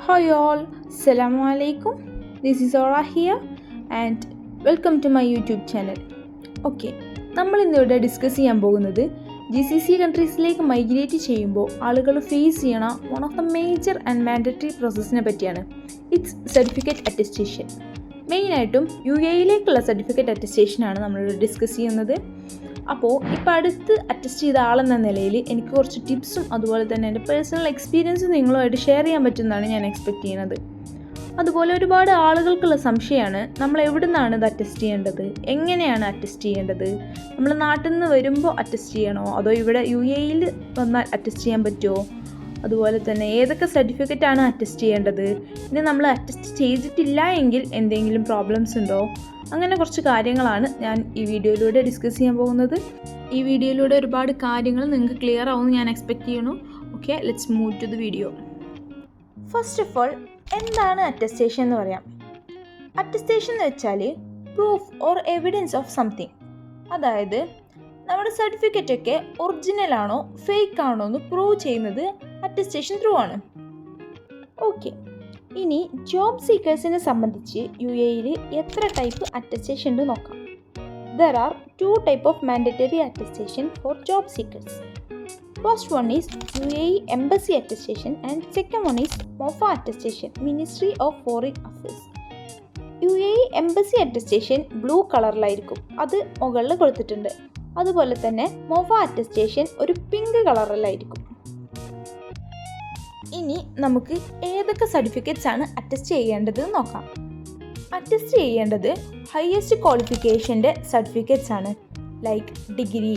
Hi all, Assalamu alaikum. This is Ora here and welcome to my YouTube channel. Okay, നമ്മൾ ഇന്നിവിടെ discuss ചെയ്യാൻ പോകുന്നത് GCC കൺട്രീസിലേക്ക് migrate ചെയ്യുമ്പോൾ ആളുകൾ ഫേസ് ചെയ്യണ one of the major and mandatory പ്രോസസ്സിനെ പറ്റിയാണ്. It's certificate attestation. മെയിനായിട്ടും UAE-യിലേക്കുള്ള സർട്ടിഫിക്കറ്റ് അറ്റസ്റ്റേഷനാണ് നമ്മളിവിടെ ഡിസ്കസ് ചെയ്യുന്നത്. അപ്പോൾ ഇപ്പോൾ അടുത്ത് അറ്റസ്റ്റ് ചെയ്ത ആളെന്ന നിലയിൽ എനിക്ക് കുറച്ച് ടിപ്സും അതുപോലെ തന്നെ എൻ്റെ പേഴ്സണൽ എക്സ്പീരിയൻസും നിങ്ങളുമായിട്ട് ഷെയർ ചെയ്യാൻ പറ്റുമെന്നാണ് ഞാൻ എക്സ്പെക്റ്റ് ചെയ്യുന്നത്. അതുപോലെ ഒരുപാട് ആളുകൾക്കുള്ള സംശയമാണ്, നമ്മൾ എവിടെ നിന്നാണ് ഇത് അറ്റസ്റ്റ് ചെയ്യേണ്ടത്, എങ്ങനെയാണ് അറ്റസ്റ്റ് ചെയ്യേണ്ടത്, നമ്മൾ നാട്ടിൽ നിന്ന് വരുമ്പോൾ അറ്റസ്റ്റ് ചെയ്യണോ അതോ ഇവിടെ UAE-യിൽ വന്നാൽ അറ്റസ്റ്റ് ചെയ്യാൻ പറ്റുമോ, അതുപോലെ തന്നെ ഏതൊക്കെ സർട്ടിഫിക്കറ്റാണ് അറ്റസ്റ്റ് ചെയ്യേണ്ടത്, ഇനി നമ്മൾ അറ്റസ്റ്റ് ചെയ്തിട്ടില്ല എങ്കിൽ എന്തെങ്കിലും പ്രോബ്ലംസ് ഉണ്ടോ, അങ്ങനെ കുറച്ച് കാര്യങ്ങളാണ് ഞാൻ ഈ വീഡിയോയിലൂടെ ഡിസ്കസ് ചെയ്യാൻ പോകുന്നത്. ഈ വീഡിയോയിലൂടെ ഒരുപാട് കാര്യങ്ങൾ നിങ്ങൾക്ക് ക്ലിയർ ആവുമെന്ന് ഞാൻ എക്സ്പെക്റ്റ് ചെയ്യണു. Okay, let's move to the video. First of all, എന്താണ് അറ്റസ്റ്റേഷൻ എന്ന് പറയാം. അറ്റസ്റ്റേഷൻ എന്ന് വെച്ചാൽ proof or evidence of something. അതായത് നമ്മുടെ സർട്ടിഫിക്കറ്റ് ഒക്കെ ഒറിജിനൽ ആണോ ഫേക്ക് ആണോ എന്ന് പ്രൂവ് ചെയ്യുന്നത് അറ്റസ്റ്റേഷൻ ത്രൂ ആണ്. ഓക്കെ, ഇനി ജോബ് സീക്കേഴ്സിനെ സംബന്ധിച്ച് UAE-യിൽ എത്ര ടൈപ്പ് അറ്റസ്റ്റേഷൻ ഉണ്ട് നോക്കാം. There are 2 types of mandatory attestation for job seekers. First one is UAE Embassy Attestation and second one is MOFA Attestation, Ministry of Foreign Affairs. UAE Embassy Attestation blue കളറിലായിരിക്കും, അത് മുകളിൽ കൊടുത്തിട്ടുണ്ട്. അതുപോലെ തന്നെ MOFA Attestation ഒരു pink കളറിലായിരിക്കും. ഇനി നമുക്ക് ഏതൊക്കെ സർട്ടിഫിക്കറ്റ്സ് ആണ് അറ്റസ്റ്റ് ചെയ്യേണ്ടത് നോക്കാം. അറ്റസ്റ്റ് ചെയ്യേണ്ടത് ഹയസ്റ്റ് ക്വാളിഫിക്കേഷൻ്റെ സർട്ടിഫിക്കറ്റ്സ് ആണ്. Like degree,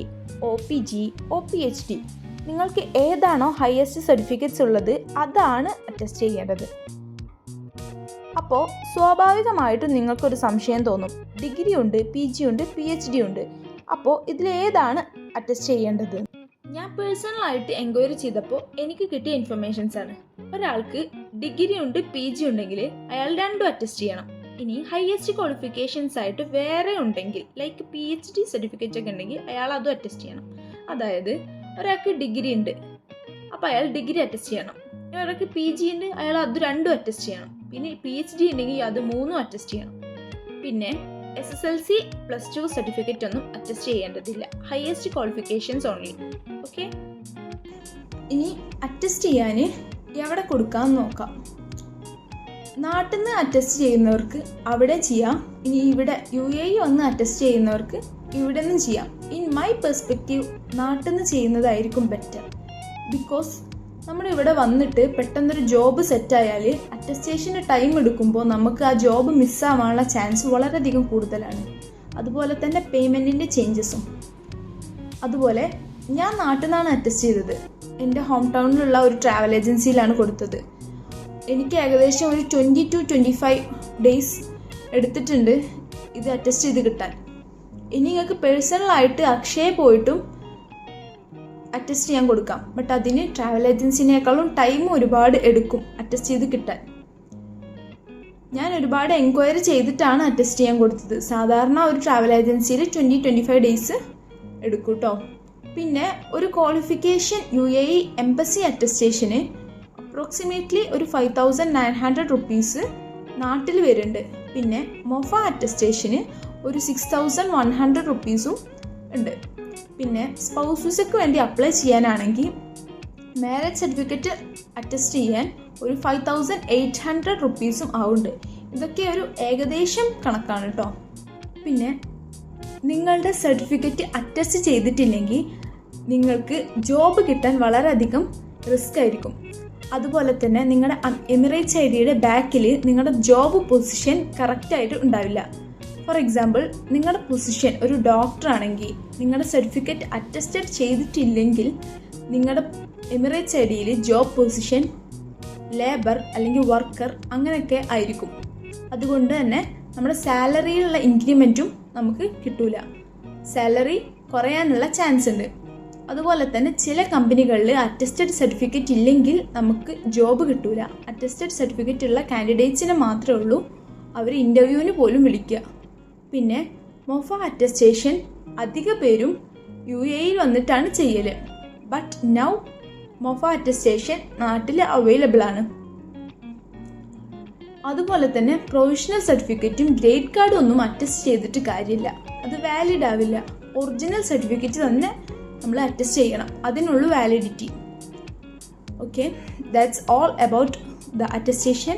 OPG, OPHD. നിങ്ങൾക്ക് ഏതാണോ ഹയസ്റ്റ് സർട്ടിഫിക്കറ്റ്സ് ഉള്ളത് അതാണ് അറ്റസ്റ്റ് ചെയ്യേണ്ടത്. അപ്പോൾ സ്വാഭാവികമായിട്ടും നിങ്ങൾക്കൊരു സംശയം തോന്നും, ഡിഗ്രി ഉണ്ട്, PG ഉണ്ട്, PhD ഉണ്ട്, അപ്പോൾ ഇതിലേതാണ് അറ്റസ്റ്റ് ചെയ്യേണ്ടത്? ഞാൻ പേഴ്സണലായിട്ട് എൻക്വയറി ചെയ്തപ്പോൾ എനിക്ക് കിട്ടിയ ഇൻഫർമേഷൻസ് ആണ്. ഒരാൾക്ക് ഡിഗ്രി ഉണ്ട്, PG ഉണ്ടെങ്കിൽ അയാൾ രണ്ടും അറ്റസ്റ്റ് ചെയ്യണം. ഇനി ഹയസ്റ്റ് ക്വാളിഫിക്കേഷൻസ് ആയിട്ട് വേറെ ഉണ്ടെങ്കിൽ ലൈക്ക് PhD സർട്ടിഫിക്കറ്റ് ഒക്കെ ഉണ്ടെങ്കിൽ അയാൾ അതും അറ്റസ്റ്റ് ചെയ്യണം. അതായത് ഒരാൾക്ക് ഡിഗ്രി ഉണ്ട്, അപ്പോൾ അയാൾ ഡിഗ്രി അറ്റസ്റ്റ് ചെയ്യണം. ഒരാൾക്ക് PG ഉണ്ട്, അയാൾ അത് രണ്ടും അറ്റസ്റ്റ് ചെയ്യണം. പിന്നെ PhD ഉണ്ടെങ്കിൽ അത് മൂന്നും അറ്റസ്റ്റ് ചെയ്യണം. പിന്നെ SSLC +2 സർട്ടിഫിക്കറ്റ് ഒന്നും അറ്റസ്റ്റ് ചെയ്യേണ്ടതില്ല, ഹയസ്റ്റ് ക്വാളിഫിക്കേഷൻസ് ഓൺലി. ഓക്കെ, ഇനി അറ്റസ്റ്റ് ചെയ്യാൻ എവിടെ കൊടുക്കാമെന്ന് നോക്കാം. നാട്ടിൽ നിന്ന് അറ്റസ്റ്റ് ചെയ്യുന്നവർക്ക് അവിടെ ചെയ്യാം. ഇനി ഇവിടെ UAE വന്ന് അറ്റസ്റ്റ് ചെയ്യുന്നവർക്ക് ഇവിടെ നിന്ന് ചെയ്യാം. ഇൻ മൈ പെർസ്പെക്റ്റീവ് നാട്ടിൽ നിന്ന് ചെയ്യുന്നതായിരിക്കും ബെറ്റർ. ബിക്കോസ് നമ്മളിവിടെ വന്നിട്ട് പെട്ടെന്നൊരു ജോബ് സെറ്റായാൽ അറ്റസ്റ്റേഷന് ടൈം എടുക്കുമ്പോൾ നമുക്ക് ആ ജോബ് മിസ്സാവാനുള്ള ചാൻസ് വളരെയധികം കൂടുതലാണ്. അതുപോലെ തന്നെ പേയ്മെൻറ്റിൻ്റെ ചേഞ്ചസും. അതുപോലെ ഞാൻ നാട്ടിൽ നിന്നാണ് അറ്റസ്റ്റ് ചെയ്തത്. എൻ്റെ ഹോം ടൗണിലുള്ള ഒരു ട്രാവൽ ഏജൻസിയിലാണ് കൊടുത്തത്. എനിക്ക് ഏകദേശം ഒരു 20 to 25 ഡേയ്സ് എടുത്തിട്ടുണ്ട് ഇത് അറ്റസ്റ്റ് ചെയ്ത് കിട്ടാൻ. ഇനി നിങ്ങൾക്ക് പേഴ്സണലായിട്ട് അക്ഷയ പോയിട്ടും അറ്റസ്റ്റ് ചെയ്യാൻ കൊടുക്കാം. ബട്ട് അതിന് ട്രാവൽ ഏജൻസിനേക്കാളും ടൈം ഒരുപാട് എടുക്കും അറ്റസ്റ്റ് ചെയ്ത് കിട്ടാൻ. ഞാൻ ഒരുപാട് എൻക്വയറി ചെയ്തിട്ടാണ് അറ്റസ്റ്റ് ചെയ്യാൻ കൊടുത്തത്. സാധാരണ ഒരു ട്രാവൽ ഏജൻസിയിൽ 20-25 ഡേയ്സ് എടുക്കും കേട്ടോ. പിന്നെ ഒരു ക്വാളിഫിക്കേഷൻ UAE എംബസി അറ്റസ്റ്റേഷന് അപ്രോക്സിമേറ്റ്ലി ഒരു 5,900 റുപ്പീസ് നാട്ടിൽ വരുന്നുണ്ട്. പിന്നെ MOFA അറ്റസ്റ്റേഷന് ഒരു 6,100 റുപ്പീസും ഉണ്ട്. പിന്നെ സ്പൗസസിന് വേണ്ടി അപ്ലൈ ചെയ്യാനാണെങ്കിൽ മാരേജ് സർട്ടിഫിക്കറ്റ് അറ്റസ്റ്റ് ചെയ്യാൻ ഒരു 5,800 റുപ്പീസും ആവുന്നുണ്ട്. ഇതൊക്കെ ഒരു ഏകദേശം കണക്കാണ് കേട്ടോ. പിന്നെ നിങ്ങളുടെ സർട്ടിഫിക്കറ്റ് അറ്റസ്റ്റ് ചെയ്തിട്ടില്ലെങ്കിൽ നിങ്ങൾക്ക് ജോബ് കിട്ടാൻ വളരെയധികം റിസ്ക് ആയിരിക്കും. അതുപോലെ തന്നെ നിങ്ങളുടെ എമിറേറ്റ്സ് IDയുടെ ബാക്കിൽ നിങ്ങളുടെ ജോബ് പൊസിഷൻ കറക്റ്റായിട്ട് ഉണ്ടാവില്ല. ഫോർ എക്സാമ്പിൾ, നിങ്ങളുടെ പൊസിഷൻ ഒരു ഡോക്ടർ ആണെങ്കിൽ നിങ്ങളുടെ സർട്ടിഫിക്കറ്റ് അറ്റസ്റ്റഡ് ചെയ്തിട്ടില്ലെങ്കിൽ നിങ്ങളുടെ എമിറേറ്റ്സ് IDയിൽ ജോബ് പൊസിഷൻ ലേബർ അല്ലെങ്കിൽ വർക്കർ അങ്ങനെയൊക്കെ ആയിരിക്കും. അതുകൊണ്ട് തന്നെ നമ്മുടെ സാലറിയിലുള്ള ഇൻക്രിമെൻറ്റും നമുക്ക് കിട്ടൂല, സാലറി കുറയാനുള്ള ചാൻസ് ഉണ്ട്. അതുപോലെ തന്നെ ചില കമ്പനികളിൽ അറ്റസ്റ്റഡ് സർട്ടിഫിക്കറ്റ് ഇല്ലെങ്കിൽ നമുക്ക് ജോബ് കിട്ടൂല. അറ്റസ്റ്റഡ് സർട്ടിഫിക്കറ്റ് ഉള്ള കാൻഡിഡേറ്റ്സിനെ മാത്രമേ ഉള്ളൂ അവർ ഇൻ്റർവ്യൂവിന് പോലും വിളിക്കുക. പിന്നെ MOFA അറ്റസ്റ്റേഷൻ അധിക പേരും UAE-യിൽ വന്നിട്ടാണ് ചെയ്യൽ. ബട്ട് നൗ MOFA അറ്റസ്റ്റേഷൻ നാട്ടിൽ അവൈലബിൾ ആണ്. അതുപോലെ തന്നെ പ്രൊവിഷണൽ സർട്ടിഫിക്കറ്റും ഗ്രേഡ് കാർഡും ഒന്നും അറ്റസ്റ്റ് ചെയ്തിട്ട് കാര്യമില്ല, അത് വാലിഡ് ആവില്ല. ഒറിജിനൽ സർട്ടിഫിക്കറ്റ് തന്നെ നമ്മൾ അറ്റസ്റ്റ് ചെയ്യണം, അതിനുള്ള validity. Okay, that's all about the attestation.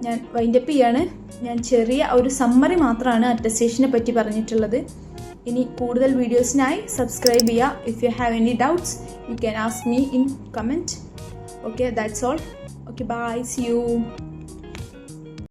ഞാൻ വൈൻഡപ്പ് ചെയ്യാണ്. ഞാൻ ചെറിയ ഒരു സമ്മറി മാത്രമാണ് അറ്റസ്റ്റേഷനെ പറ്റി പറഞ്ഞിട്ടുള്ളത്. ഇനി കൂടുതൽ വീഡിയോസിനായി സബ്സ്ക്രൈബ് ചെയ്യുക. If you have any doubts you can ask me in comment. Okay, that's all. Okay, bye, see U.